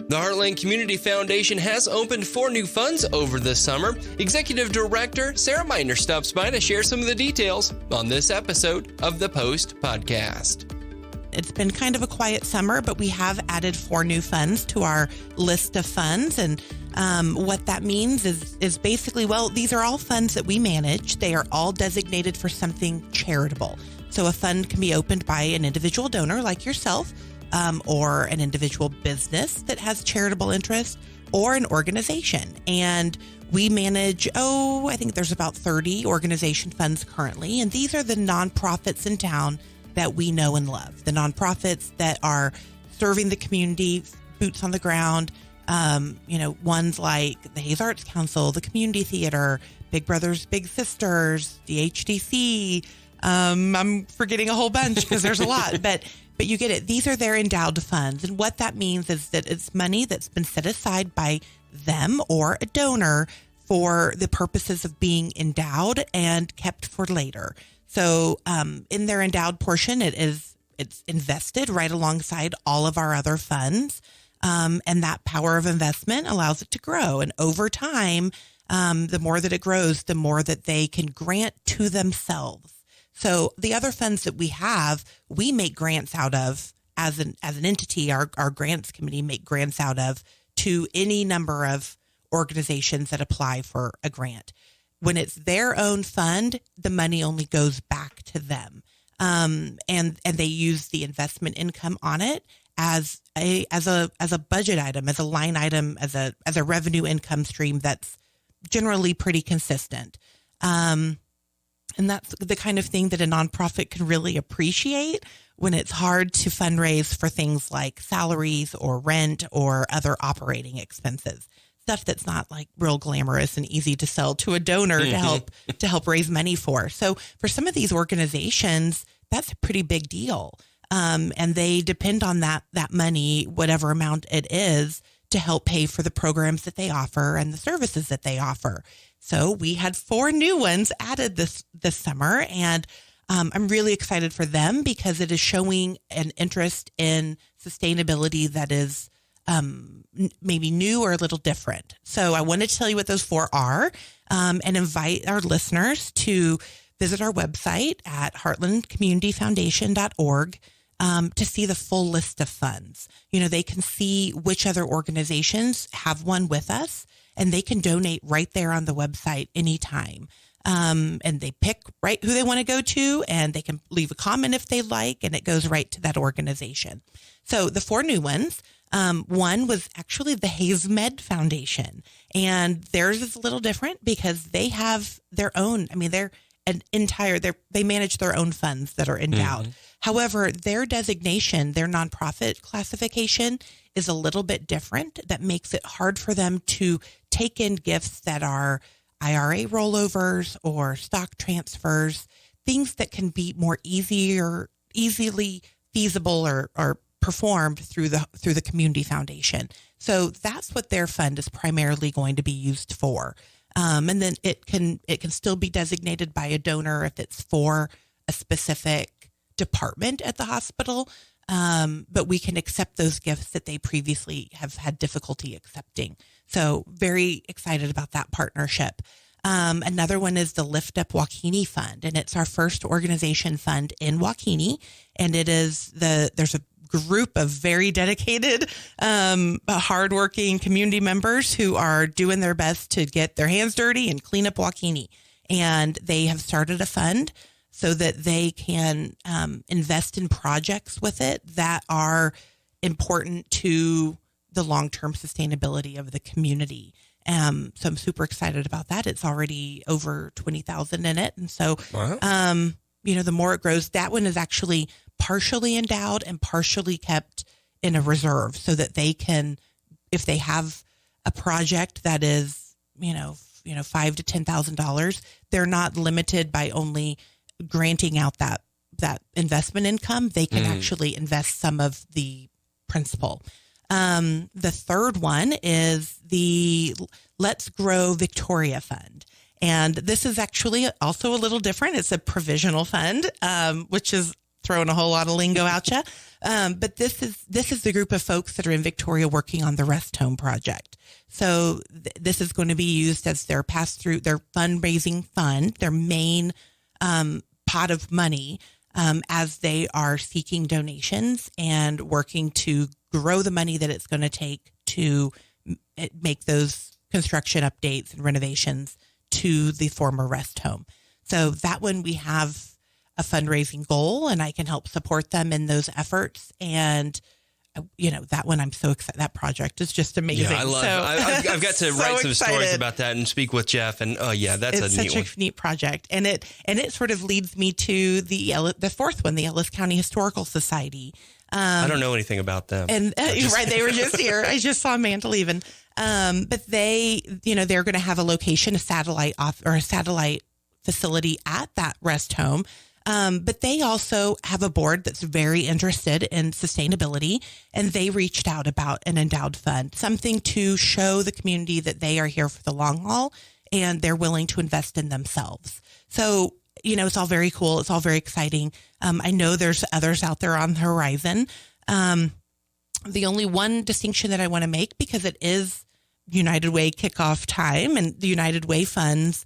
The Heartland Community Foundation has opened 4 new funds over the summer. Executive Director Sarah Meitner stops by to share some of the details on this episode of the Post Podcast. It's been kind of a quiet summer, but we have added 4 new funds to our list of funds. And what that means is basically, well, these are all funds that we manage. They are all designated for something charitable. So a fund can be opened by an individual donor like yourself, or an individual business that has charitable interest, or an organization. And we manage, I think there's about 30 organization funds currently. And these are the nonprofits in town that we know and love. The nonprofits that are serving the community, boots on the ground, ones like the Hayes Arts Council, the Community Theater, Big Brothers Big Sisters, the HDC. I'm forgetting a whole bunch because there's a lot, but you get it. These are their endowed funds. And what that means is that it's money that's been set aside by them or a donor for the purposes of being endowed and kept for later. So in their endowed portion, it's invested right alongside all of our other funds. And that power of investment allows it to grow. And over time, the more that it grows, the more that they can grant to themselves. So the other funds that we have, we make grants out of as an entity. Our grants committee make grants out of to any number of organizations that apply for a grant. When it's their own fund, the money only goes back to them, and they use the investment income on it as a budget item, as a line item, as a revenue income stream that's generally pretty consistent. And that's the kind of thing that a nonprofit can really appreciate when it's hard to fundraise for things like salaries or rent or other operating expenses. Stuff that's not like real glamorous and easy to sell to a donor to help raise money for. So for some of these organizations, that's a pretty big deal. And they depend on that money, whatever amount it is, to help pay for the programs that they offer and the services that they offer. So we had 4 new ones added this summer, and I'm really excited for them because it is showing an interest in sustainability that is maybe new or a little different. So I wanted to tell you what those 4 are, and invite our listeners to visit our website at heartlandcommunityfoundation.org to see the full list of funds. They can see which other organizations have one with us, and they can donate right there on the website anytime. And they pick right who they want to go to, and they can leave a comment if they like, and it goes right to that organization. So the 4 new ones, one was actually the Hayes Med Foundation, and theirs is a little different because they have their own, they manage their own funds that are endowed. Mm-hmm. However, their designation, their nonprofit classification is a little bit different. That makes it hard for them to take in gifts that are IRA rollovers or stock transfers, things that can be more easily feasible or performed through the community foundation. So that's what their fund is primarily going to be used for. And then it can still be designated by a donor if it's for a specific department at the hospital. But we can accept those gifts that they previously have had difficulty accepting. So very excited about that partnership. Another one is the Lift Up Joaquini Fund, and it's our first organization fund in Joaquini. And it is there's a group of very dedicated, hardworking community members who are doing their best to get their hands dirty and clean up Joaquini. And they have started a fund so that they can invest in projects with it that are important to the long-term sustainability of the community. So I'm super excited about that. It's already over 20,000 in it. And so, wow. The more it grows, that one is actually partially endowed and partially kept in a reserve so that they can, if they have a project that is, $5,000 to $10,000, they're not limited by only granting out that investment income. They can actually invest some of the principal. The third one is the Let's Grow Victoria Fund. And this is actually also a little different. It's a provisional fund, which is throwing a whole lot of lingo at you. But this is the group of folks that are in Victoria working on the Rest Home project. So this is going to be used as their pass-through, their fundraising fund, their main pot of money as they are seeking donations and working to grow the money that it's going to take to make those construction updates and renovations to the former Rest Home. So that one we have a fundraising goal, and I can help support them in those efforts. And that one I'm so excited. That project is just amazing. Yeah, I love. I've got to write some stories about that and speak with Jeff. And that's a neat one. It's such a neat project, and it sort of leads me to the fourth one, the Ellis County Historical Society. I don't know anything about them. And right, they were just here. I just saw Amanda leaving. But they're going to have a location, a satellite facility at that Rest Home. But they also have a board that's very interested in sustainability, and they reached out about an endowed fund, something to show the community that they are here for the long haul and they're willing to invest in themselves. So, it's all very cool. It's all very exciting. I know there's others out there on the horizon. The only one distinction that I want to make, because it is United Way kickoff time, and the United Way funds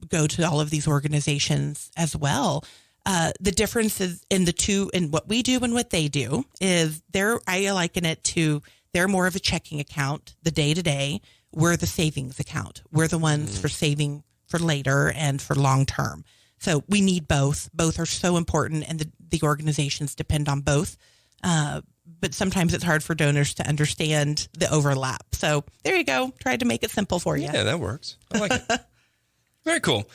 go to all of these organizations as well. The difference is in the two, in what we do and what they do, is I liken it to, they're more of a checking account, the day to day. We're the savings account. We're the ones for saving for later and for long term. So we need both. Both are so important, and the organizations depend on both. But sometimes it's hard for donors to understand the overlap. So there you go. Tried to make it simple for you. Yeah, that works. I like it. Very cool.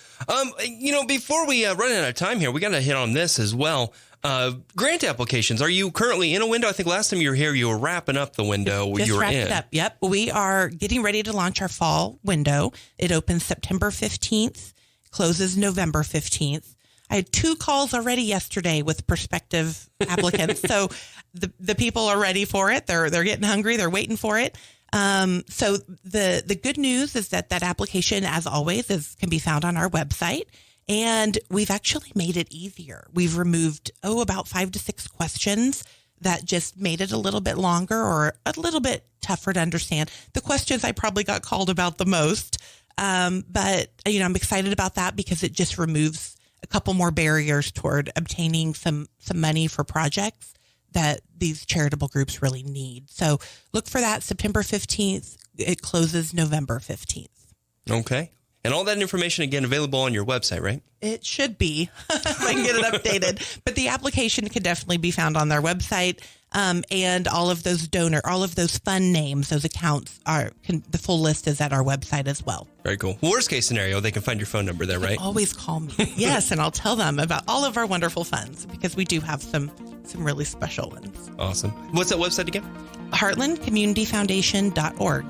Before we run out of time here, we got to hit on this as well. Grant applications. Are you currently in a window? I think last time you were here, you were wrapping up the window you were in. Just wrapped it up. Yep. We are getting ready to launch our fall window. It opens September 15th, closes November 15th. I had 2 calls already yesterday with prospective applicants. So the people are ready for it. They're getting hungry. They're waiting for it. So the good news is that application, as always, can be found on our website, and we've actually made it easier. We've removed, about 5 to 6 questions that just made it a little bit longer or a little bit tougher to understand. The questions I probably got called about the most. But I'm excited about that because it just removes a couple more barriers toward obtaining some money for projects that these charitable groups really need. So look for that September 15th. It closes November 15th. Okay. And all that information, again, available on your website, right? It should be. If I can get it updated. But the application can definitely be found on their website. And all of those fund names, those accounts the full list is at our website as well. Very cool. Worst case scenario, they can find your phone number there, right? Always call me. Yes. And I'll tell them about all of our wonderful funds, because we do have some really special ones. Awesome. What's that website again? HeartlandCommunityFoundation.org.